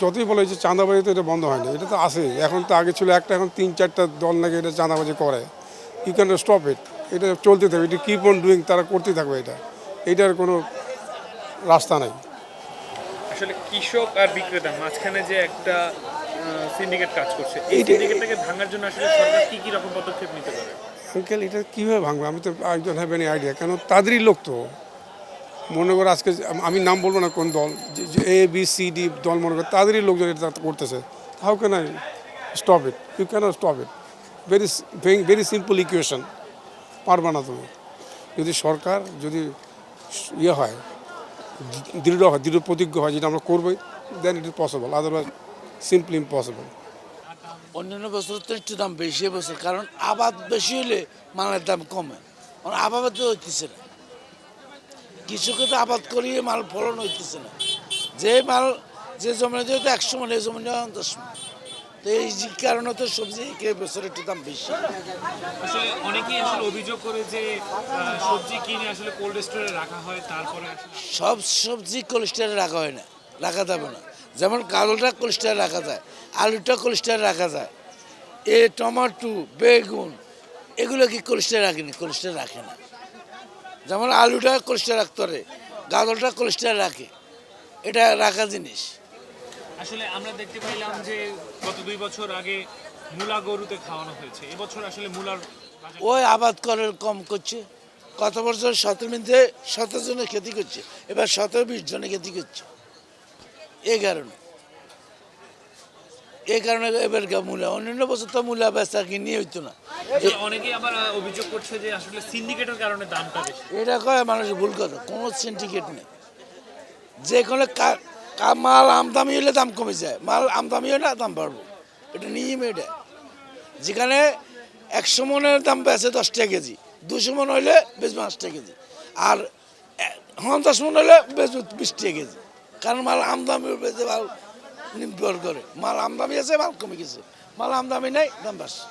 যতই বলে যে চাঁদাবাজি তো এটা বন্ধ হয়নি, এটা তো আছেই। এখন তো আগে ছিল একটা, এখন 3-4টা দল নাকি এটা চাঁদাবাজি করে। ইউ ক্যান স্টপ ইট, এটা চলতে থাকবে, এটা কিপ অন ডুইং, তারা করতেই থাকবে। এটার কোনো রাস্তা নাই। আসলে কৃষক আর বিক্রেতা মাঝখানে যে একটা সিন্ডিকেট কাজ করছে, এই এইটা সিন্ডিকেটটাকে ভাঙার জন্য আসলে সরকার কি কি রকম পদক্ষেপ নিতে পারে? আঙ্কেল, এটা কীভাবে ভাঙবে? আমি তো I don't have any idea. কেন তাদেরই লোক তো। মনে করো আজকে আমি নাম বলবো না কোন দল, যে ABCD দল, মনে করো তাদেরই লোকজন এটা করতেছে। How can I stop it? You can stop it. Very very simple equation. পারবা না তুমি। যদি সরকার যদি ইয়ে হয়, দৃঢ় প্রতিজ্ঞ হয়, যেটা আমরা করবোই, then it is possible, otherwise simply impossible. অন্যান্য বছর তো একটু দাম বেশি বছর, কারণ আবাদ বেশি হলে মালের দাম কমে। আবাদ তো হইতেছে না, কৃষকে তো আবাদ করিয়ে মাল ফলন হইতেছে না। যে মাল যে জমিনে যেহেতু 100 মন, এই জমিনে 10 মন। তো এই কারণে তো সবজি বছর একটু দাম বেশি। আসলে অনেকেই আসলে অভিযোগ করে যে সবজি কিনে আসলে কোল্ড স্টোরে রাখা হয়, তারপরে সব সবজি কোলেস্টারে রাখা হয় না, রাখা যাবে না। যেমন কালোটা কোলেস্টারে রাখা যায়, আলুটা কোলেস্টারে রাখা যায়, টমেটো, বেগুন এগুলো কি কোলেস্টারে রাখেনি? কোলেস্টারে রাখে না। যেমন আলুটা কোলেস্টারে রাখতে পারে, গাজরটা কোলেস্টারে রাখে, এটা রাখা জিনিস। আসলে আমরা দেখতে পাইলাম যে গত 2 বছর আগে মূলা গরুতে খাওয়ানো হয়েছে, এবছর আসলে মূলার ওই আবাদ করে কম করছে। কত বছর 17 জনের খেতি করছে, এবার 17-20 জনের খেতি করছে। এই কারণে এবার মূলা, অন্যান্য বছর তো মূলা বেচা কিনি হইতো না। অনেকেই আবার অভিযোগ করছে যে আসলে সিন্ডিকেটের কারণে দামটা বেশি। এটা কয় মানুষ ভুল কথা, কোনো সিন্ডিকেট নেই। যে কোনো মাল আমদামি হলে দাম কমে যায়, মাল আমদামি হলে দাম বাড়বে, এটা নিয়ম। এটা যেখানে 100 মনের দাম বেচে 10 টাকা কেজি, 200 মন হইলে বেচবে 5 টাকা কেজি, আর 50 মন হলে বেচবে 20 টাকা কেজি। কারণ মাল আমদামি বেচে মাল নির্ভর করে। মাল আমদামি আছে, মাল কমে গেছে, মাল আমদামি নাই, দাম বাড়ছে।